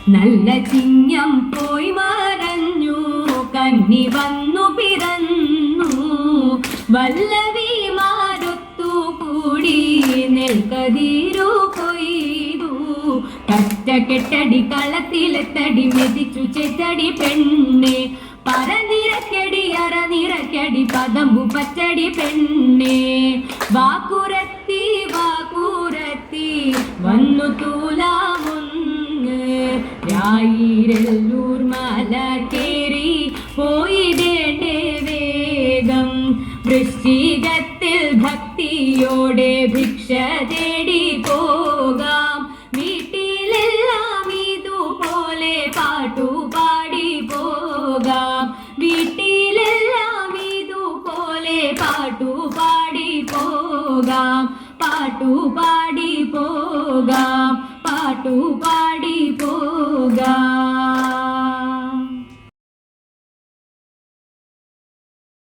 നല്ല ചിങ്ങം പോയി മറഞ്ഞു, കന്നി വന്നു പിറന്നു. വല്ലവിമാരൊത്തു കൂടി നെൽക്കതിരു കൊയ്തു. കറ്റ കെട്ടടി കളത്തിലെത്തടി മെതിച്ചു ചെത്തടി പെണ്ണെ. പറനിറക്കടി അറനിറക്കടി പതമ്പു പച്ചടി പെണ്ണെ. വാക്കുരത്തി വാക്കുരത്തി വന്നു തൂലാമൊന്ന്. രായിരല്ലൂർ മല കേറി പോയിടേണ്ടേ വേഗം. വൃശ്ചികത്തിൽ ഭക്തിയോടെ ഭിക്ഷ തേടി പോകാം. വീട്ടിലെല്ലാം ഇതുപോലെ പാട്ടുപാടി പോകാം. വീട്ടിലെല്ലാം ഇതുപോലെ പാട്ടുപാടി പോകാം. പാട്ടുപാടി പോകാം. പാട്ടുപാടി